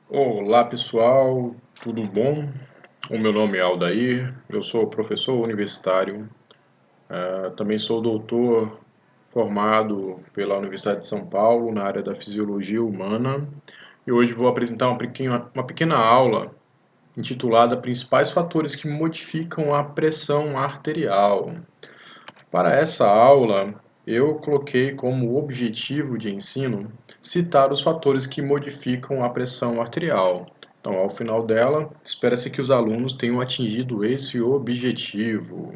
Olá pessoal, tudo bom? O meu nome é Aldair, eu sou professor universitário, também sou doutor formado pela Universidade de São Paulo na área da Fisiologia Humana e hoje vou apresentar uma pequena aula intitulada Principais fatores que modificam a pressão arterial. Para essa aula, eu coloquei como objetivo de ensino citar os fatores que modificam a pressão arterial. Então, ao final dela, espera-se que os alunos tenham atingido esse objetivo.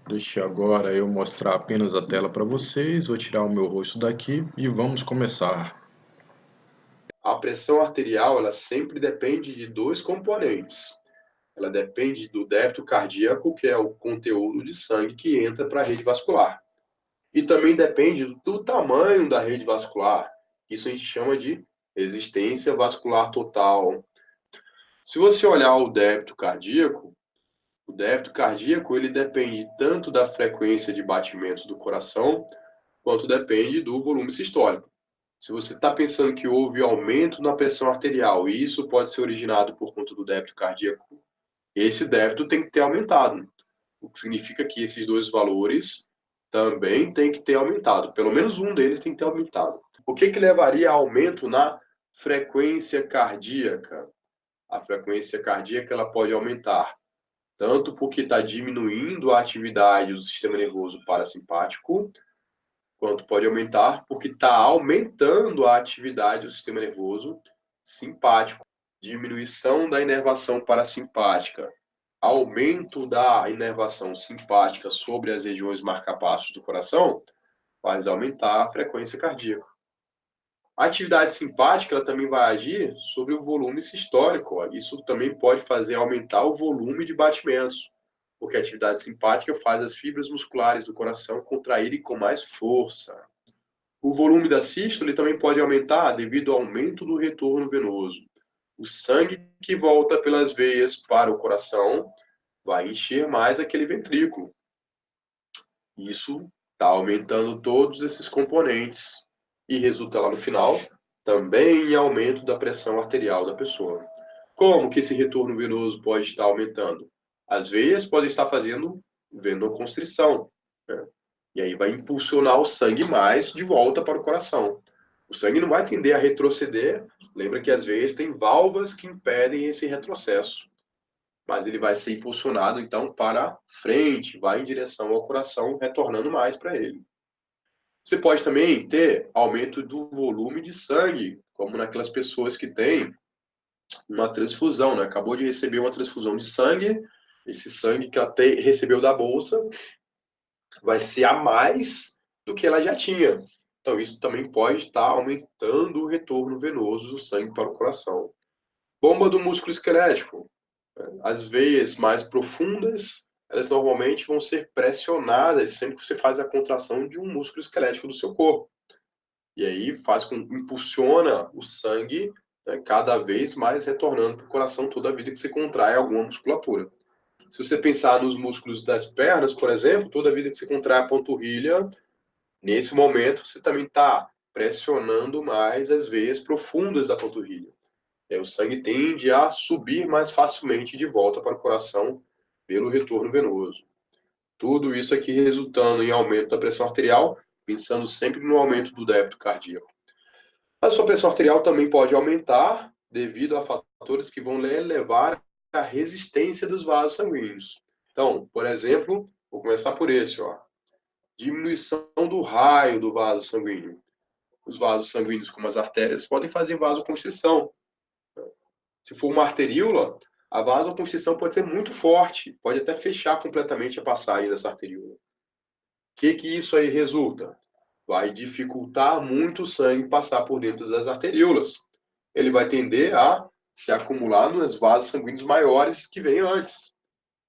Deixe agora eu mostrar apenas a tela para vocês, vou tirar o meu rosto daqui e vamos começar. A pressão arterial, ela sempre depende de dois componentes. Ela depende do débito cardíaco, que é o conteúdo de sangue que entra para a rede vascular. E também depende do tamanho da rede vascular. Isso a gente chama de resistência vascular total. Se você olhar o débito cardíaco ele depende tanto da frequência de batimentos do coração, quanto depende do volume sistólico. Se você está pensando que houve aumento na pressão arterial e isso pode ser originado por conta do débito cardíaco, esse débito tem que ter aumentado, o que significa que esses dois valores também tem que ter aumentado, pelo menos um deles tem que ter aumentado. O que levaria a aumento na frequência cardíaca? A frequência cardíaca ela pode aumentar tanto porque está diminuindo a atividade do sistema nervoso parasimpático, quanto pode aumentar porque está aumentando a atividade do sistema nervoso simpático, diminuição da inervação parasimpática, aumento da inervação simpática sobre as regiões marcapassos do coração, faz aumentar a frequência cardíaca. A atividade simpática ela também vai agir sobre o volume sistólico. Isso também pode fazer aumentar o volume de batimentos, porque a atividade simpática faz as fibras musculares do coração contraírem com mais força. O volume da sístole também pode aumentar devido ao aumento do retorno venoso. O sangue que volta pelas veias para o coração vai encher mais aquele ventrículo. Isso está aumentando todos esses componentes e resulta lá no final também em aumento da pressão arterial da pessoa. Como que esse retorno venoso pode estar aumentando? As veias podem estar fazendo venoconstrição, né? E aí vai impulsionar o sangue mais de volta para o coração. O sangue não vai tender a retroceder. Lembra que as veias têm válvulas que impedem esse retrocesso, mas ele vai ser impulsionado então para frente, vai em direção ao coração, retornando mais para ele. Você pode também ter aumento do volume de sangue, como naquelas pessoas que têm uma transfusão, né? Acabou de receber uma transfusão de sangue, esse sangue que ela recebeu da bolsa vai ser a mais do que ela já tinha. Então, isso também pode estar aumentando o retorno venoso do sangue para o coração. Bomba do músculo esquelético. As veias mais profundas, elas normalmente vão ser pressionadas sempre que você faz a contração de um músculo esquelético do seu corpo. E aí impulsiona o sangue, né, cada vez mais retornando para o coração toda a vida que você contrai alguma musculatura. Se você pensar nos músculos das pernas, por exemplo, toda a vida que você contrai a panturrilha, nesse momento você também está pressionando mais as veias profundas da panturrilha. O sangue tende a subir mais facilmente de volta para o coração pelo retorno venoso. Tudo isso aqui resultando em aumento da pressão arterial, pensando sempre no aumento do débito cardíaco. A sua pressão arterial também pode aumentar devido a fatores que vão elevar a resistência dos vasos sanguíneos. Então, por exemplo, vou começar por esse, ó. Diminuição do raio do vaso sanguíneo. Os vasos sanguíneos, como as artérias, podem fazer vasoconstrição. Se for uma arteríola, a vasoconstrição pode ser muito forte, pode até fechar completamente a passagem dessa arteríola. O que isso aí resulta? Vai dificultar muito o sangue passar por dentro das arteríolas. Ele vai tender a se acumular nos vasos sanguíneos maiores que vêm antes.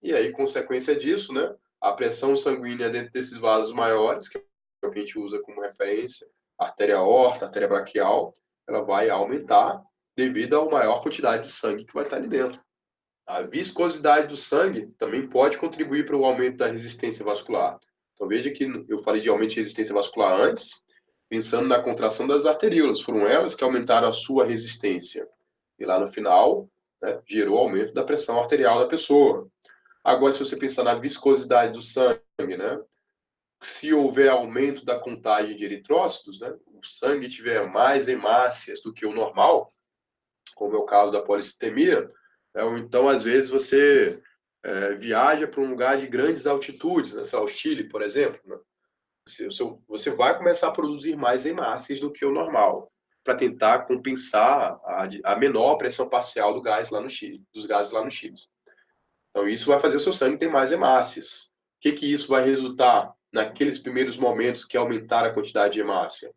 E aí, consequência disso, né, a pressão sanguínea dentro desses vasos maiores, que é o que a gente usa como referência, artéria aorta, artéria braquial, ela vai aumentar devido à maior quantidade de sangue que vai estar ali dentro. A viscosidade do sangue também pode contribuir para o aumento da resistência vascular. Então veja que eu falei de aumento de resistência vascular antes, pensando na contração das arteríolas. Foram elas que aumentaram a sua resistência. E lá no final, né, gerou aumento da pressão arterial da pessoa. Agora, se você pensar na viscosidade do sangue, né? Se houver aumento da contagem de eritrócitos, né? O sangue tiver mais hemácias do que o normal, como é o caso da policitemia, ou então, às vezes, você viaja para um lugar de grandes altitudes, né? O Chile, por exemplo, né? Você vai começar a produzir mais hemácias do que o normal, para tentar compensar a menor pressão parcial do gás lá no Chile, dos gases lá no Chile. Então, isso vai fazer o seu sangue ter mais hemácias. O que isso vai resultar naqueles primeiros momentos que aumentar a quantidade de hemácia?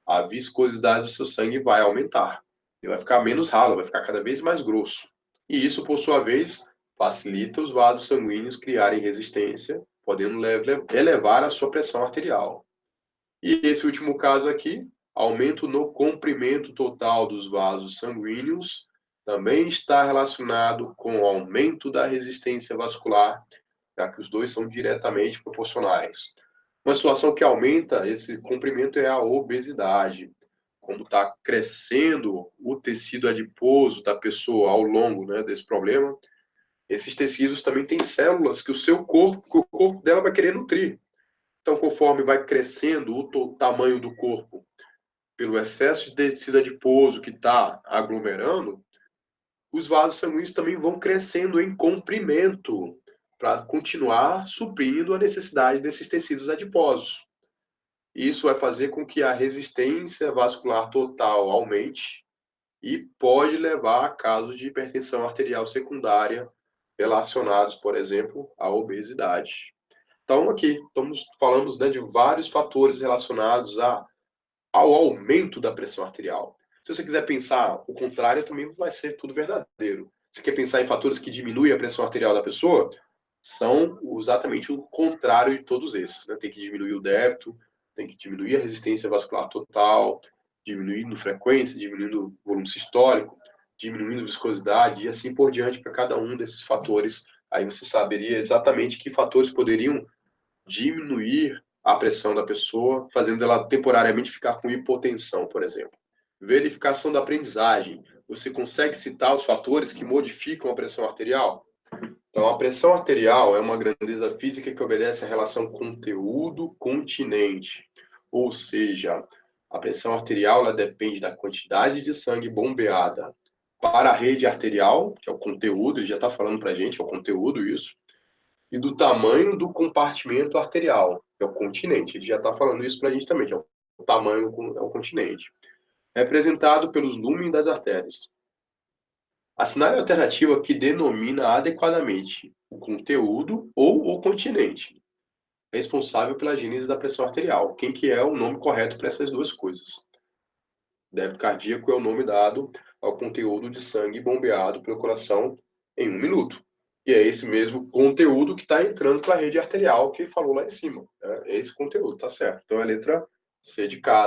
A viscosidade do seu sangue vai aumentar. Ele vai ficar menos ralo, vai ficar cada vez mais grosso. E isso, por sua vez, facilita os vasos sanguíneos criarem resistência, podendo elevar a sua pressão arterial. E esse último caso aqui, aumento no comprimento total dos vasos sanguíneos, também está relacionado com o aumento da resistência vascular, já que os dois são diretamente proporcionais. Uma situação que aumenta esse comprimento é a obesidade. Quando está crescendo o tecido adiposo da pessoa ao longo, né, desse problema, esses tecidos também têm células que o corpo dela vai querer nutrir. Então, conforme vai crescendo o tamanho do corpo, pelo excesso de tecido adiposo que está aglomerando, os vasos sanguíneos também vão crescendo em comprimento para continuar suprindo a necessidade desses tecidos adiposos. Isso vai fazer com que a resistência vascular total aumente e pode levar a casos de hipertensão arterial secundária relacionados, por exemplo, à obesidade. Então, aqui falamos, né, de vários fatores relacionados ao aumento da pressão arterial. Se você quiser pensar o contrário, também vai ser tudo verdadeiro. Você quer pensar em fatores que diminuem a pressão arterial da pessoa? São exatamente o contrário de todos esses. Né? Tem que diminuir o débito, tem que diminuir a resistência vascular total, diminuindo frequência, diminuindo volume sistólico, diminuindo viscosidade e assim por diante para cada um desses fatores. Aí você saberia exatamente que fatores poderiam diminuir a pressão da pessoa, fazendo ela temporariamente ficar com hipotensão, por exemplo. Verificação da aprendizagem. Você consegue citar os fatores que modificam a pressão arterial? Então, a pressão arterial é uma grandeza física que obedece à relação conteúdo-continente. Ou seja, a pressão arterial ela depende da quantidade de sangue bombeada para a rede arterial, que é o conteúdo, ele já está falando para a gente, é o conteúdo isso, e do tamanho do compartimento arterial, que é o continente. Ele já está falando isso para a gente também, que é o tamanho, é o continente. Representado pelos lúmenes das artérias. Assinar a alternativa que denomina adequadamente o conteúdo ou o continente, responsável pela gênese da pressão arterial. Quem que é o nome correto para essas duas coisas? Débito cardíaco é o nome dado ao conteúdo de sangue bombeado pelo coração em 1 minuto. E é esse mesmo conteúdo que está entrando para a rede arterial que falou lá em cima. É esse conteúdo, tá certo. Então, é a letra C de casa.